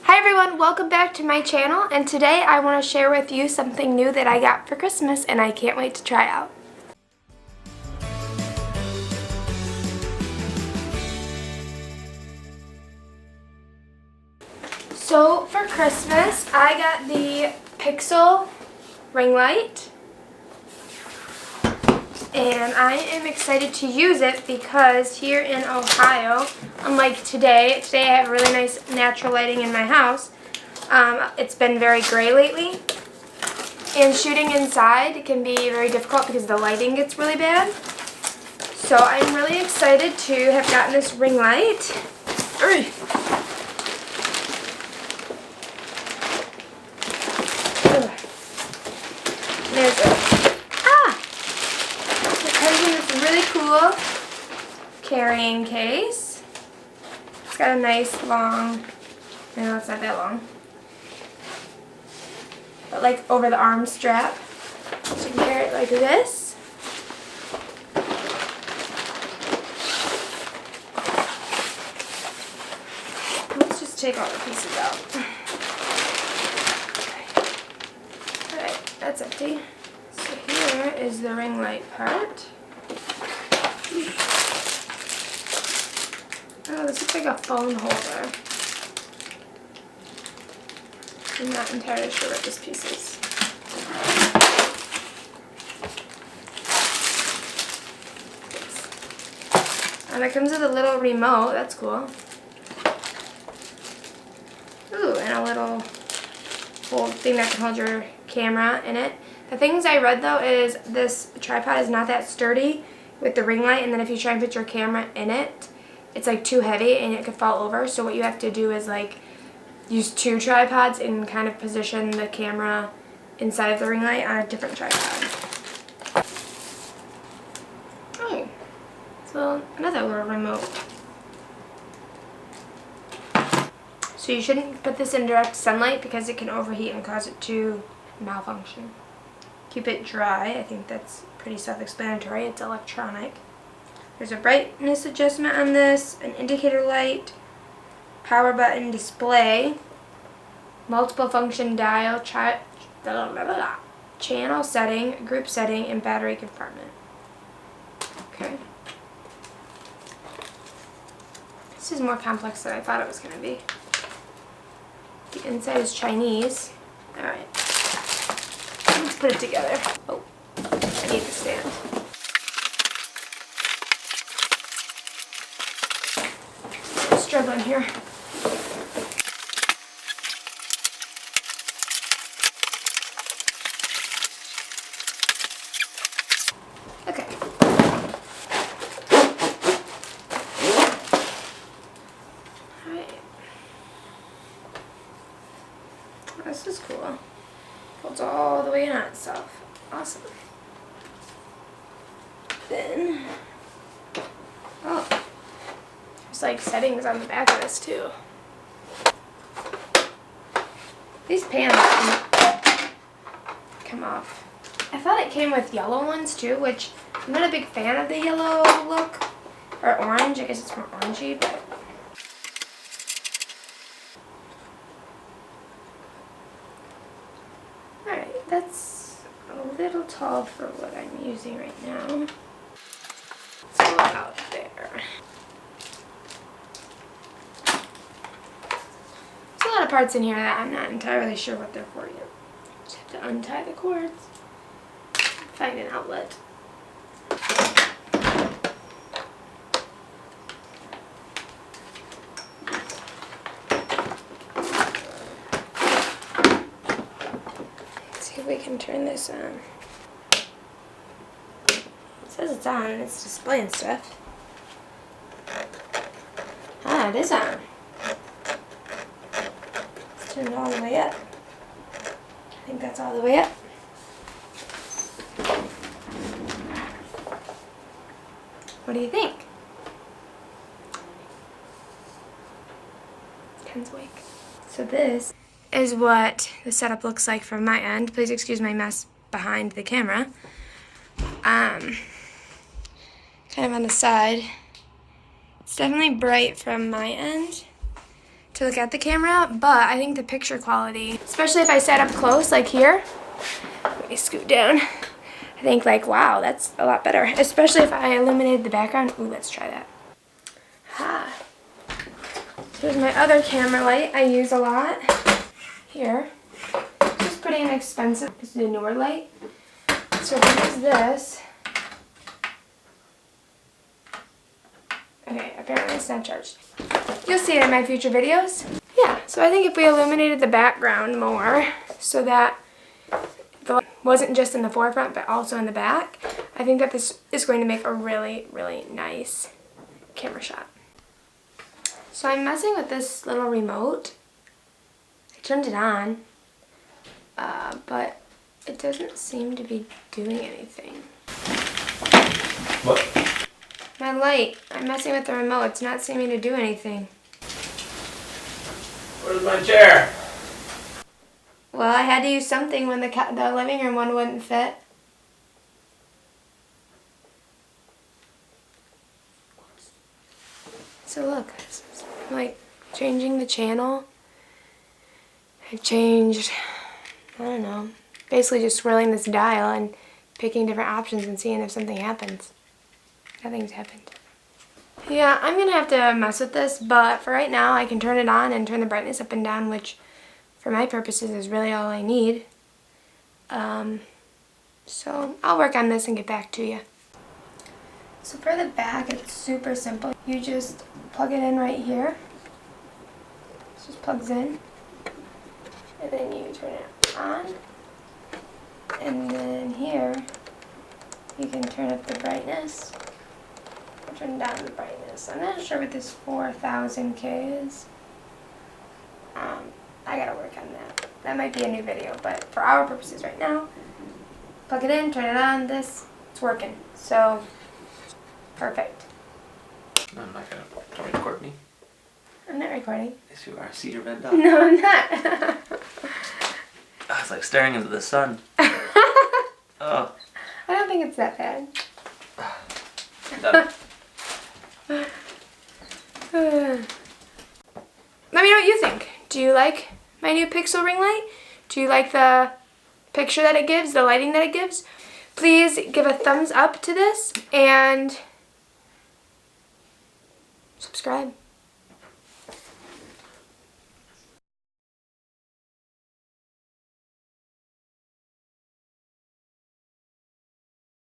Hi everyone, welcome back to my channel, and today I want to share with you something new that I got for Christmas and I can't wait to try out. So for Christmas, I got the Pixel ring light, and I am excited to use it because here in Ohio, unlike today I have really nice natural lighting in my house. It's been very gray lately, and shooting inside can be very difficult because the lighting gets really bad. So I'm really excited to have gotten this ring light. There's it. It comes in this really cool carrying case. It's got a nice long, no, it's not that long, but like over the arm strap. So you can carry it like this. Let's just take all the pieces out. Alright, that's empty. So here is the ring light part. Oh, this looks like a phone holder. I'm not entirely sure what this piece is. And it comes with a little remote. That's cool. Ooh, and a little hold thing that can hold your camera in it. The things I read though is this tripod is not that sturdy with the ring light, and then if you try and put your camera in it, it's like too heavy and it could fall over. So what you have to do is like use two tripods and kind of position the camera inside of the ring light on a different tripod. Oh, so another little remote. So you shouldn't put this in direct sunlight because it can overheat and cause it to malfunction. Keep it dry. I think that's pretty self-explanatory. It's electronic. There's a brightness adjustment on this, an indicator light, power button, display, multiple function dial, channel setting, group setting, and battery compartment. Okay. This is more complex than I thought it was going to be. The inside is Chinese. Alright. Let's put it together. Oh, I need the stand. I'm struggling here. Okay. Alright. This is cool. Folds all the way in on itself. Awesome. Then, oh, there's like settings on the back of this too. These pans come off. I thought it came with yellow ones too, which I'm not a big fan of the yellow look. Or orange, I guess it's more orangey, but alright, that's a little tall for what I'm using right now. Let's go out there. There's a lot of parts in here that I'm not entirely sure what they're for yet. Just have to untie the cords, find an outlet. We can turn this on. It says it's on and it's displaying stuff. Ah, it is on. Let's turn it all the way up. I think that's all the way up. What do you think? Ken's awake. So this is what the setup looks like from my end. Please excuse my mess behind the camera. Kind of on the side. It's definitely bright from my end. to look at the camera, but I think the picture quality, especially if I sat up close like here, let me scoot down. I think like, wow, that's a lot better, especially if I illuminated the background. Ooh, let's try that. Here's my other camera light I use a lot. Here. This is pretty inexpensive. This is a newer light. So if I use this. Okay, apparently it's not charged. You'll see it in my future videos. Yeah, so I think if we illuminated the background more so that the light wasn't just in the forefront but also in the back, I think that this is going to make a really, really nice camera shot. So I'm messing with this little remote. I turned it on, but it doesn't seem to be doing anything. What? My light. I'm messing with the remote. It's not seeming to do anything. Where's my chair? Well, I had to use something when the living room one wouldn't fit. So look, I'm like changing the channel. I've changed, I don't know, basically just swirling this dial and picking different options and seeing if something happens. Nothing's happened. Yeah, I'm going to have to mess with this, but for right now I can turn it on and turn the brightness up and down, which for my purposes is really all I need. So I'll work on this and get back to you. So for the back, it's super simple. You just plug it in right here. It just plugs in. And then you turn it on. And then here, you can turn up the brightness. Or turn down the brightness. I'm not sure what this 4000K is. I gotta work on that. That might be a new video, but for our purposes right now, plug it in, turn it on, it's working. So, perfect. No, I'm not gonna. Don't record me. I'm not recording. Yes, you are. See your red dot. No, I'm not. It's like staring into the sun. Oh. I don't think it's that bad. Done. Let me know what you think. Do you like my new Pixel ring light? Do you like the picture that it gives, the lighting that it gives? Please give a thumbs up to this and subscribe.